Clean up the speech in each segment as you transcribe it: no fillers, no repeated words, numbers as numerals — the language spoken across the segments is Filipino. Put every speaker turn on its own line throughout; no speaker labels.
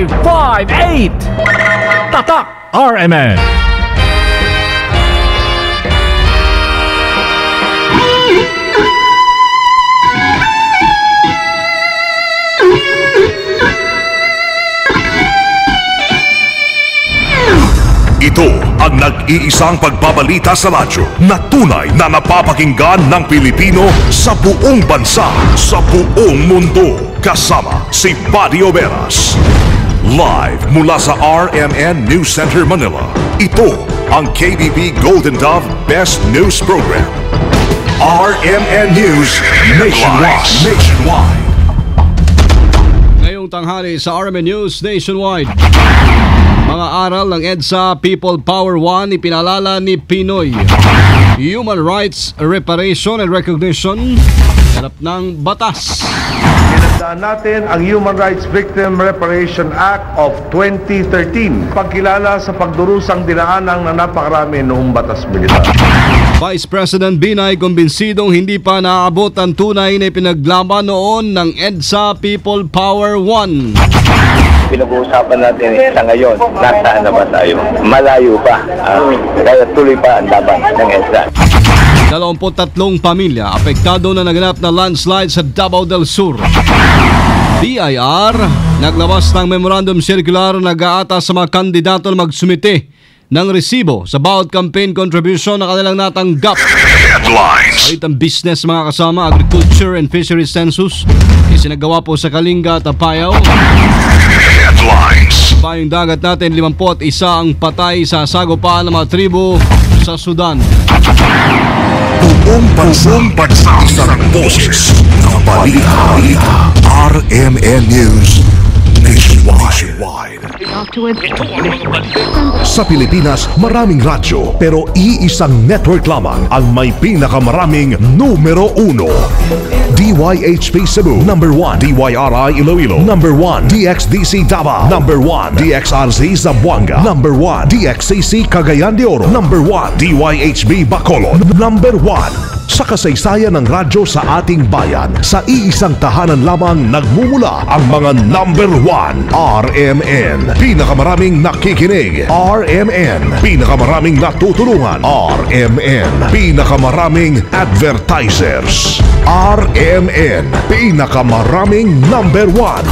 558. Tatak RMN.
Ito ang nag-iisang pagbabalita sa radyo na tunay na napapakinggan ng Pilipino sa buong bansa, sa buong mundo. Kasama si Buddy Oberas. Live mula sa RMN News Center, Manila. Ito ang KBP Golden Dove Best News Program. RMN News Nationwide.
Ngayong tanghali sa RMN News Nationwide. Mga aral ng EDSA People Power 1 ipinalala ni Pinoy. Human Rights Reparation and Recognition harap ng batas.
Pinagdaan natin ang Human Rights Victim Reparation Act of 2013. Pagkilala sa pagdurusang dinaanang na napakarami noong batas militar.
Vice President Binay kumbinsidong hindi pa naaabot ang tunay na pinaglaban noon ng EDSA People Power 1.
Pinag-uusapan natin sa ngayon, nasaan na ba tayo? Malayo pa. Kaya tuloy pa ang laban ng EDSA.
23 pamilya apektado na naganap na landslide sa Davao del Sur. BIR naglabas ng memorandum circular na nag-aata sa mga kandidato na magsumite ng resibo sa bawat campaign contribution na kanilang natanggap.
Headlines.
Kahit ang business mga kasama, agriculture and fisheries census, isinagawa po sa Kalinga, Tapayao.
Headlines.
Payong dagat natin, 51 ang patay sa sagupaan ng mga tribo sa Sudan.
Buong bansa, isang boses ng balita. RMN News Nationwide. Sa Pilipinas, maraming radyo pero iisang network lamang ang may pinakamaraming numero 1. DYHP Cebu, number 1. DYRI Iloilo, number 1. DXDC Davao, number 1. DXRZ Zamboanga, number 1. DXCC Cagayan de Oro, number 1. DYHB Bacolod, number 1. Sa kasaysayan ng radyo sa ating bayan, sa iisang tahanan lamang nagmumula ang mga number 1. RMN, pinakamaraming nakikinig. RMN, pinakamaraming natutulungan. RMN, pinakamaraming advertisers. RMN, pinakamaraming number 1.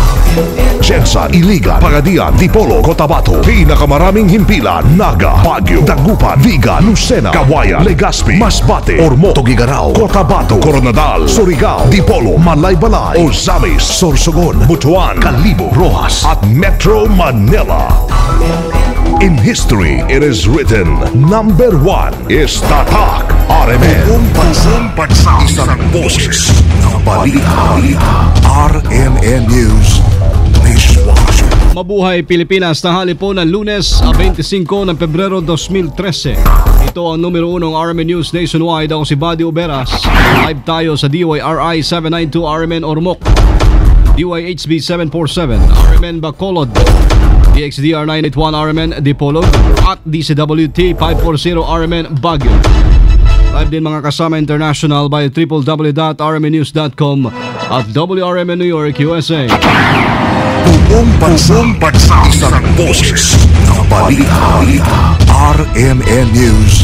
Jensan, Iligan, Pagadian, Dipolo, Cotabato, pinakamaraming himpilan. Naga, Baguio, Dagupan, Viga, Lucena, Kawayan, Legazpi, Masbate, Ormoto, Gigarao, Cotabato, Coronadal, Surigao, Dipolo, Malaybalay, Ozamis, Sorsogon, Butuan, Calibo, Rojas at Metro Manila. In history, it is written, number 1 is Tatak RMN. Buong bansa, isang boses ng balita. RMN News Nationwide.
Mabuhay Pilipinas, tanghali po ng Lunes, 25 ng Pebrero 2013. Ito ang numero 1 ng RMN News Nationwide. Ako si Buddy Oberas. Live tayo sa DYRI 792 RMN Ormoc, DYHB 747 RMN Bacolod, DXDR 981 RMN Dipolog at DCWT 540 RMN Baguio. Live din mga kasama international by www.rmnews.com at WRMN New York, USA.
Buong bansa, isang boses ng balita. RMN News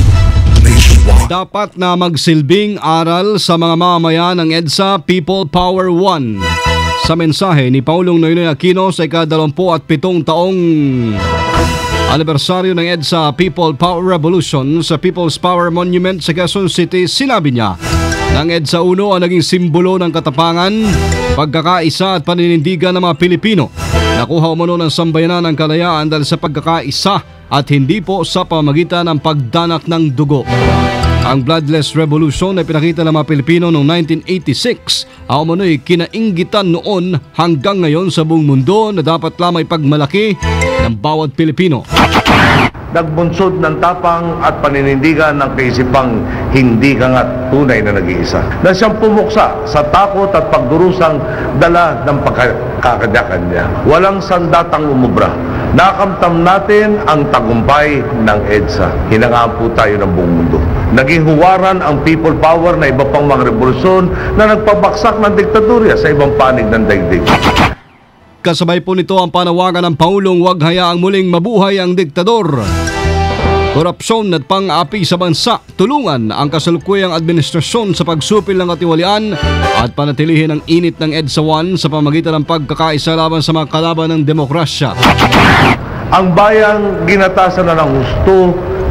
Nationwide.
Dapat na magsilbing aral sa mga mamamayan ng EDSA People Power 1. Sa mensahe ni Paulong Noynoy Aquino sa ika-27 taong anibersaryo ng EDSA People Power Revolution sa People's Power Monument sa Quezon City, sinabi niya ng EDSA 1 ang naging simbolo ng katapangan, pagkakaisa at paninindigan ng mga Pilipino. Nakuha umano ng sambayanan ng kalayaan dahil sa pagkakaisa at hindi po sa pamagitan ng pagdanak ng dugo. Ang Bloodless Revolution ay pinakita ng mga Pilipino noong 1986 ang umano'y kinainggitan noon hanggang ngayon sa buong mundo na dapat lamang ipagmalaki ng bawat Pilipino.
Nagbunsod ng tapang at paninindigan ng kaisipang hindi kangat tunay na nag-iisa. Na siyang pumuksa sa takot at pagdurusang dala ng pagkakadyakan niya. Walang sandatang umubra. Nakamtam natin ang tagumpay ng EDSA. Hinangaan po tayo ng buong mundo. Naging huwaran ang people power na iba pang mga revolusyon na nagpabaksak ng diktadurya sa ibang panig ng daigdig.
kasabay po nito ang panawagan ng Pangulong huwag hayaang muling mabuhay ang diktador. Korupsyon at pang-api sa bansa, tulungan ang kasalukuyang administrasyon sa pagsupil ng katiwalian at panatilihin ang init ng EDSA 1 sa pamagitan ng pagkakaisa laban sa mga kalaban ng demokrasya.
Ang bayang ginatasan na ng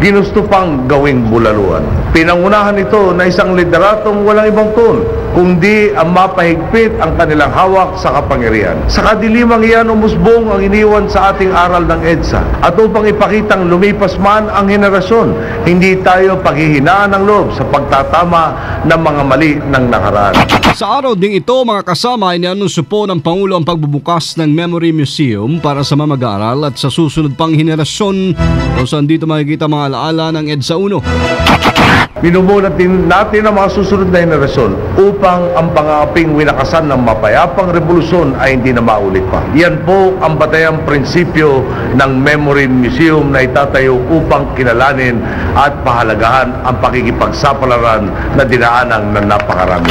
ginusto pang gawing bulaluan. Pinangunahan ito na isang lideratong walang ibang tun, kundi ang mapahigpit ang kanilang hawak sa kapangyarihan. Sa kadilimang iyan, umusbong ang iniwan sa ating aral ng EDSA. At upang ipakitang lumipas man ang henerasyon, hindi tayo paghihinaan ng loob sa pagtatama ng mga mali ng nakaraan.
Sa araw ding ito, mga kasama, inianunsyo po ng Pangulo ang pagbubukas ng Memory Museum para sa mga mag-aaral at sa susunod pang henerasyon kung saan dito makikita mga alaala ng EDSA 1.
Minumulat din natin ang mga susunod na henerasyon upang ang pangaping winakasan ng mapayapang revolusyon ay hindi na maulit pa. Yan po ang batayang prinsipyo ng Memory Museum na itatayo upang kilalanin at pahalagahan ang pakikipagsapalaran na dinaanang ng napakarami.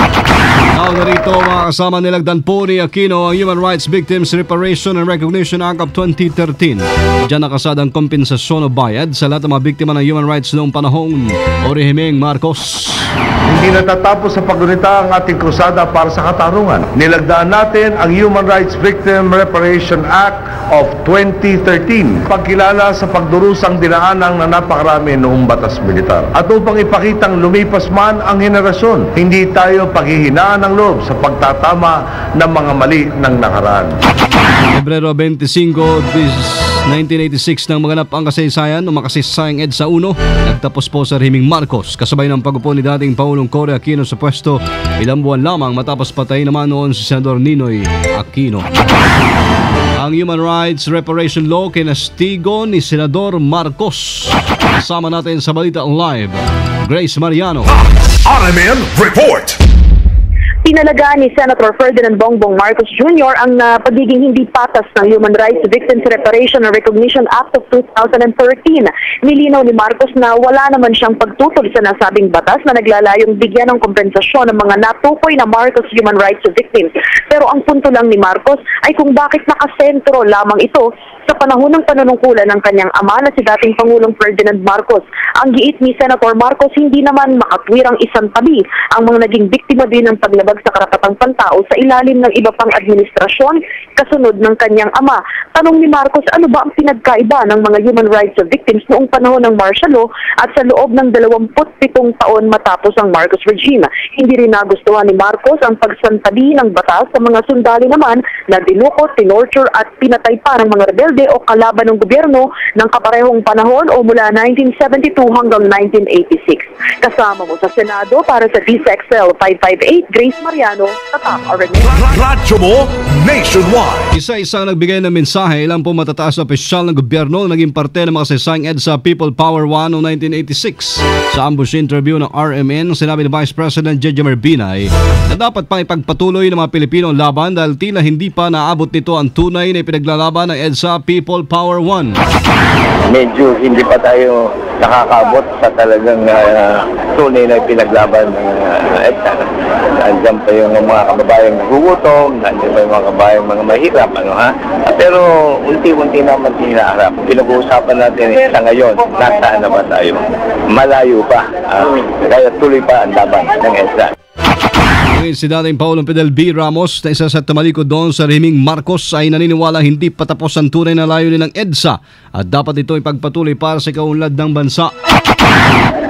Now narito mga kasama, nilagdan po ni Aquino ang Human Rights Victims Reparation and Recognition Act of 2013. Diyan nakasad ang kompensasyon o bayad sa lahat ng mga biktima ng human rights noong panahon o rehimeng Marcos.
Hindi natatapos sa paggunita ang ating krusada para sa katarungan. Nilagdaan natin ang Human Rights Victim Reparation Act of 2013, pagkilala sa pagdurusang dinaanang na napakarami noong batas militar. At upang ipakitang lumipas man ang henerasyon, hindi tayo paghihinaan ng loob sa pagtatama ng mga mali ng nakaraan.
Pebrero 25, 1986 nang maganap ang kasaysayan o makasaysayang EDSA 1, nagtapos po sa rehimeng Marcos kasabay ng pag-upo ni dating Pangulong Cory Aquino sa pwesto ilang buwan lamang matapos patay naman noon si Senador Ninoy Aquino. Ang Human Rights Reparation Law kinastigo ni Senador Marcos. Kasama natin sa Balita Live, Grace Mariano.
RMN Report.
Pinalagaan ni Senator Ferdinand Bongbong Marcos Jr. ang pagiging hindi patas ng Human Rights Victims Reparation and Recognition Act of 2013. Nilinaw ni Marcos na wala naman siyang pagtutol sa nasabing batas na naglalayong bigyan ng kompensasyon ng mga natukoy na Marcos human rights victims. Pero ang punto lang ni Marcos ay kung bakit nakasentro lamang ito sa panahon ng panunungkulan ng kanyang ama na si dating Pangulong Ferdinand Marcos. Ang giit ni Senator Marcos, hindi naman makatwirang isang tabi ang mga naging biktima din ng paglabag sa karapatang pantao sa ilalim ng iba pang administrasyon kasunod ng kanyang ama. Tanong ni Marcos, ano ba ang pinagkaiba ng mga human rights victims noong panahon ng martial law at sa loob ng 27 taon matapos ang Marcos regime? Hindi rin nagustuhan ni Marcos ang pagsantabi ng batas sa mga sundali naman na dinukot, tinorture at pinatay pa ng mga rebelde o kalaban ng gobyerno ng kaparehong panahon o mula 1972 hanggang 1986. Kasama mo sa Senado para sa DCXL 558, Grace Mariano, Tatak RMN.
Radyo mo nationwide.
Isa-isang nagbigay ng mensahe, ilang po matataas na opisyal ng gobyerno naging parte ng mga saysayang EDSA People Power 1 noong 1986. Sa ambush interview ng RMN, sinabi ni Vice President Jejomar Binay na dapat pang ipagpatuloy ng mga Pilipino ang laban dahil tila hindi pa naabot nito ang tunay na ipinaglalaban ng EDSA People Power 1.
Medyo hindi pa tayo nakakaabot sa talagang tunay na pinaglaban ng EDSA. Nandiyan pa yung mga kababayang nagugutom, nandiyan pa yung mga kababayang mga mahirap, Pero unti-unti naman hinaharap. Pinag-uusapan natin sa ngayon, nasaan na ba tayo? Malayo pa. Kaya tuloy pa ang laban ng EDSA.
Si dating Paulong Fidel B. Ramos na isa sa tumalikod doon sa rehimeng Marcos ay naniniwala hindi patapos ang tunay na layunin ng EDSA at dapat ito ipagpatuloy para sa kaunlad ng bansa.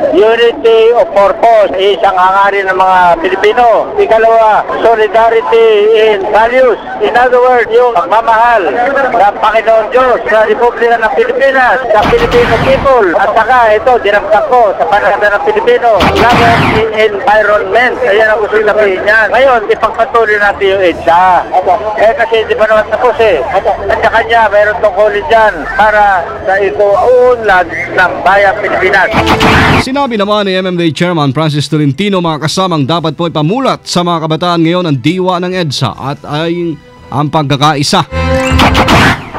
Unity of purpose, isang hangarin ng mga Pilipino. Ikalawa, solidarity in values. In other words, yung pagmamahal ng Panginoon Diyos sa Republika ng Pilipinas, sa Filipino people. At saka ito, dinamdam ko sa panahon ng Pilipino. Laban in environment. Ayan ang gusto sabihin niya. Ngayon, ipagpatuloy natin yung EDSA. Kasi hindi pa naman tapos At sa kanya, mayroon tungkulin dyan para sa ituunlad ng bayang Pilipinas.
Sinabi naman ni MMDA Chairman Francis Tolentino mga kasamang dapat po ipamulat sa mga kabataan ngayon ang diwa ng EDSA at ay ang pagkakaisa.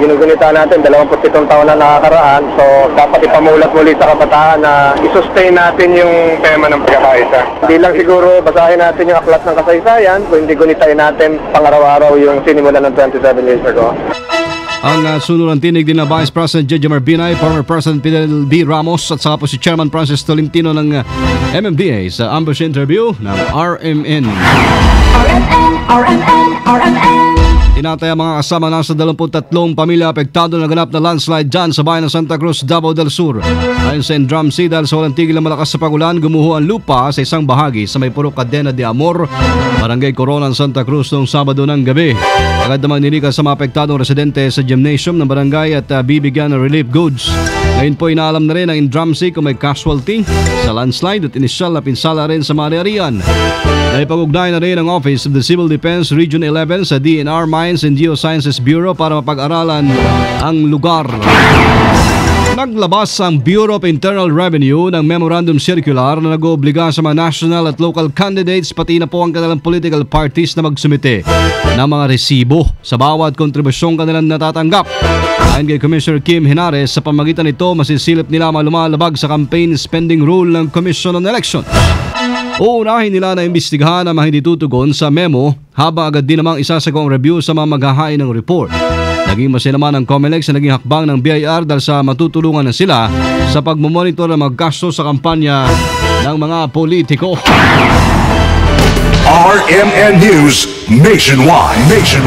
Ginugunita natin, 27 taon na nakakaraan, so dapat ipamulat muli sa kabataan na isustain natin yung tema ng pagkakaisa. Hindi lang siguro basahin natin yung aklat ng kasaysayan, kung hindi gunitain natin pang-araw-araw yung sinimulan ng 27 years ago.
Ang sunod tinig din na Vice President Jejomar Binay, former President Fidel D. Ramos at saka po si Chairman Francis Tolentino ng MMDA sa ambush interview ng RMN. RMN. Tinataya mga kasama na sa 23 pamilya apektado na ganap na landslide dyan sa bayan ng Santa Cruz, Davao del Sur. Ayon sa Indramsi, dahil sa walang tigil na malakas sa pagulan, gumuho ang lupa sa isang bahagi sa may puro Cadena de Amor, Barangay Coronan, Santa Cruz noong Sabado ng gabi. Agad naman nilikas sa mga apektadong residente sa gymnasium ng barangay at bibigyan ng relief goods. Ngayon po inaalam na rin ng Indramsi kung may casualty sa landslide at inisyal na pinsala rin sa mga ari-arian. Naipag-ugnay na rin ang Office of the Civil Defense Region 11 sa DNR Mines and Geosciences Bureau para mapag-aralan ang lugar. Naglabas ang Bureau of Internal Revenue ng Memorandum Circular na nag-oobliga sa mga national at local candidates pati na po ang kanilang political parties na magsumite ng mga resibo sa bawat kontribusyong kanilang natatanggap. Ayon kay Commissioner Kim Henares, sa pamagitan nito masisilip nila lumalabag sa campaign spending rule ng Commission on Elections. Uunahin nila na imbestigahan ang mga hindi tutugon sa memo habang agad din namang isasagawa ang review sa mga maghahain ng report. Naging masaya naman ang COMELEC sa naging hakbang ng BIR dahil sa matutulungan na sila sa pagmumonitor ng mga gasto sa kampanya ng mga politiko.
RMN News Nationwide.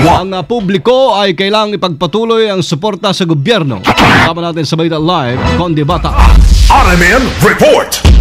Ang publiko ay kailangang ipagpatuloy ang suporta sa gobyerno. Kasama natin sa Balita Live, Conde Bata.
RMN Report.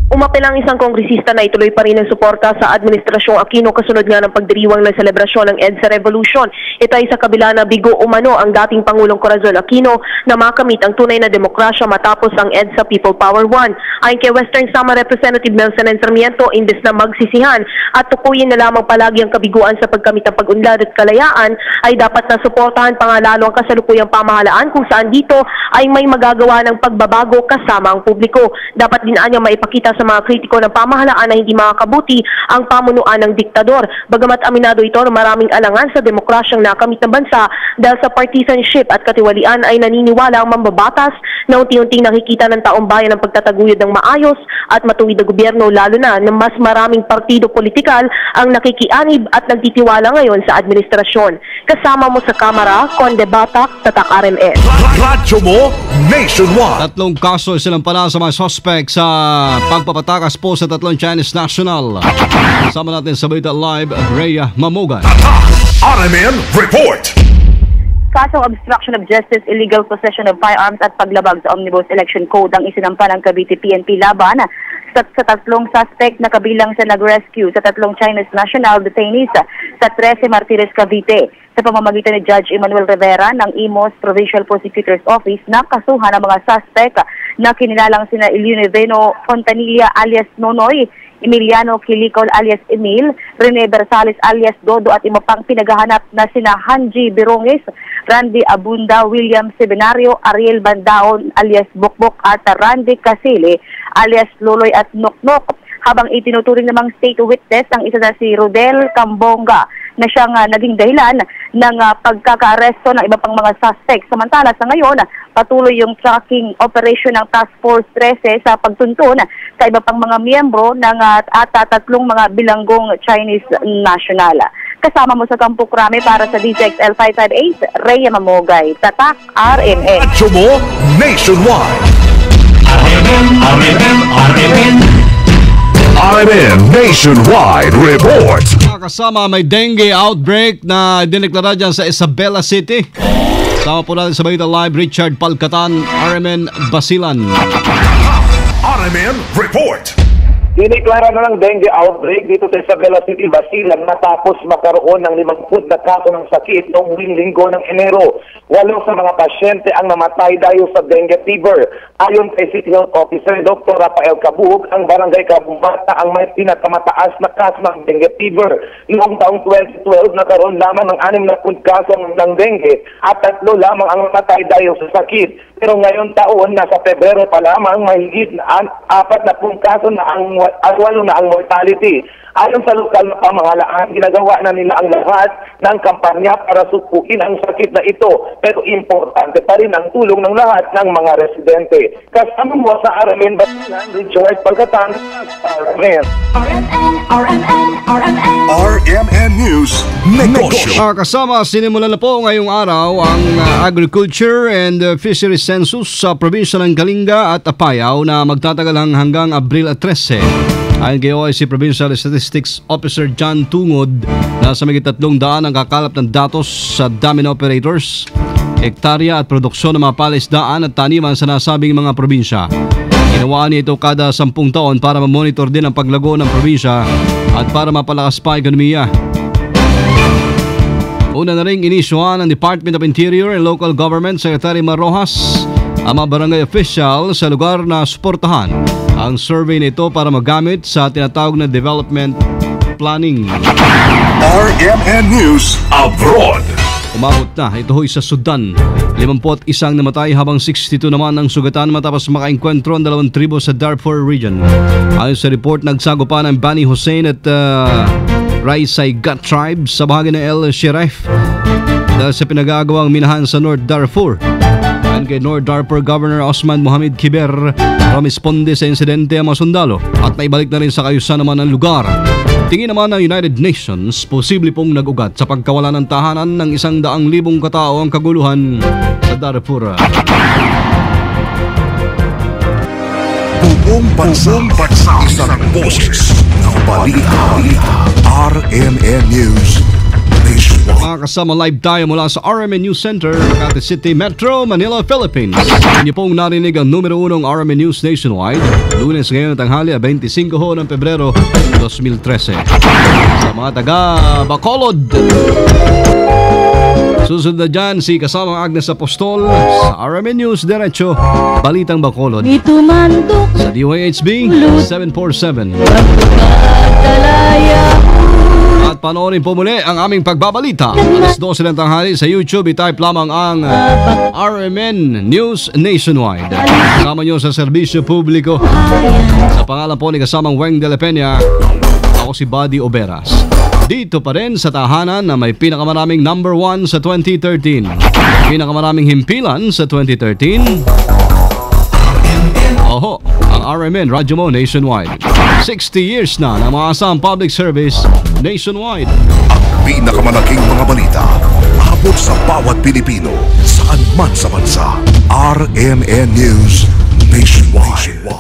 Umapil ang isang kongresista na ituloy pa rin ang suporta sa Administrasyong Aquino kasunod nga ng pagdiriwang ng selebrasyon ng EDSA Revolution. Ito ay sa kabila na bigo umano ang dating Pangulong Corazon Aquino na makamit ang tunay na demokrasya matapos ang EDSA People Power 1. Ayon kay Western Samar Representative Nelson Sarmiento, imbes na magsisihan at tukuyin na lamang palagi ang kabiguan sa pagkamit ng pag-unlad at kalayaan, ay dapat na suportahan pa nga lalo ang kasalukuyang pamahalaan kung saan dito ay may magagawa ng pagbabago kasama ang publiko. Dapat din anya maipakita sa mga kritiko ng pamahalaan na hindi makakabuti ang pamunuan ng diktador. Bagamat aminado ito na maraming alangan sa demokrasyang nakamit ng bansa dahil sa partisanship at katiwalian, ay naniniwala ang mambabatas na unti-unting nakikita ng taong bayan ang pagtataguyod ng maayos at matuwid na gobyerno, lalo na mas maraming partido politikal ang nakikianib at nagtitiwala ngayon sa administrasyon. Kasama mo sa Kamara, Conde Batak, Tatak RMN.
Radyo mo Nationwide.
3 kaso sinampala sa mga suspect sa pagpapatakas po sa 3 Chinese national. Kasama natin sa Balita Live, Rhea Mamogan.
RMN Report.
Kasong obstruction of justice, illegal possession of firearms at paglabag sa Omnibus Election Code ang isinampa ng Cavite PNP laban sa 3 suspect na kabilang sa nag-rescue sa 3 Chinese national detainees sa 13 Martires, Cavite. Sa pamamagitan ni Judge Emmanuel Rivera ng Imos Provincial Prosecutor's Office, nakasuhan ang mga suspect na kinilalang sina Iluniveno Fontanilla alias Nonoy, Emiliano Kilicol alias Emil, Rene Bersales alias Dodo at iba pang pinaghahanap na sina Hanji Birongis, Randy Abunda, William Seminario, Ariel Bandaon alias Bokbok at Randy Casile alias Loloy at Noknok. Habang itinuturing namang state witness ang isa na si Rodel Cambonga na siyang naging dahilan ng pagkakaaresto ng iba pang mga suspect. Samantala sa ngayon, patuloy yung tracking operation ng Task Force 13 sa pagtuntun sa iba pang mga miyembro ng at 3 mga bilanggong Chinese national. Kasama mo sa Kampo Krame para sa DZXL 558, Rhea Mamogay, Tatak RMN.
Radyo mo Nationwide. RMN Nationwide Report.
Kasama may dengue outbreak na dineklara dyan sa Isabela City. Kasama po natin sa Balita Live, Richard Palcatan, RMN Basilan.
RMN Report.
Diniklara na ng dengue outbreak dito sa Isabela City, Basilan matapos magkaroon ng 50 na kaso ng sakit noong linggo ng Enero. 8 sa mga pasyente ang namatay dahil sa dengue fever. Ayon kay City Health Officer Dr. Rafael Cabug, ang barangay Cabumbata ang may pinakamataas na kaso ng dengue fever. Noong taong 2012, nakaroon lamang ng 60 kaso ng dengue at 3 lamang ang namatay dahil sa sakit.
Pero ngayon taon, nasa Pebrero pa lamang, mahigit na 40 kaso na ang 8 na ang mortality. Ayon sa lokal na pamahalaan, ginagawa na nila ang lahat ng kampanya para sukuin ang sakit na ito. Pero importante pa rin ang tulong ng lahat ng mga residente. Kasama mo sa RMN Batilan, Richard Pagkatan, RMN.
RMN News Negosyo.
Kasama, sinimulan na po ngayong araw ang Agriculture and Fisheries Census sa probinsya ng Kalinga at Apayao na magtatagal hanggang Abril 13. Ayon kay OIC Provincial Statistics Officer John Tungod, nasa may 300 ang kakalap ng datos sa dami na operators, hektarya at produksyon ng mga palaisdaan at taniman sa nasabing mga probinsya. Ginawa niya ito kada 10 taon para mamonitor din ang paglago ng probinsya at para mapalakas pa ekonomiya. Una na rin inisyuhan ng Department of Interior and Local Government Secretary Mar Rojas ang mga barangay official sa lugar na suportahan ang survey nito para magamit sa tinatawag na development planning.
RMN News Abroad.
Umabot na ito ho'y sa Sudan. 51 namatay habang 62 naman ang sugatan matapos makaengkwentro ang 2 tribo sa Darfur region. Ayon sa report, nagsagupa ng Bani Hussein at Raisay Gat tribes sa bahagi ng El Sherif dahil sa pinagagawang minahan sa North Darfur. Ayon kay North Darfur Governor Osman Mohamed Kiber, rumisponde sa insidente ang mga sundalo at naibalik na rin sa kayusan naman ang lugar. Tingin naman ng United Nations, posible pong nag-ugat sa pagkawala ng tahanan ng 100,000 katao ang kaguluhan sa Darfur.
Buong bansa, isang boses ng balita. RMN News Nationwide.
Mga kasama, live tayo mula sa RMN News Center, Makati City, Metro Manila, Philippines. Inyo pong narinig ang numero 1 RMN News Nationwide. Lunes ngayon ng tanghali, 25 ng Pebrero 2013. Sa mga taga Bacolod. Susunod na dyan si kasamang Agnes Apostol sa RMN News Diretso, Balitang Bacolod. Sa DYHB 747. At panoorin po muli ang aming pagbabalita. Alas 12 ng tanghali sa YouTube. I-type lamang ang RMN News Nationwide. Kasama nyo sa serbisyo publiko. Sa pangalan po ni kasamang Weng de la Peña, ako si Buddy Oberas. Dito pa rin sa tahanan na may pinakamaraming number 1 sa 2013. Pinakamaraming himpilan sa 2013. Oho, ang RMN Radyo Mo Nationwide. 60 years na ng mga asang public service nationwide.
Ang pinakamalaking mga balita, abot sa bawat Pilipino, saan man sa bansa. RMN News Nationwide.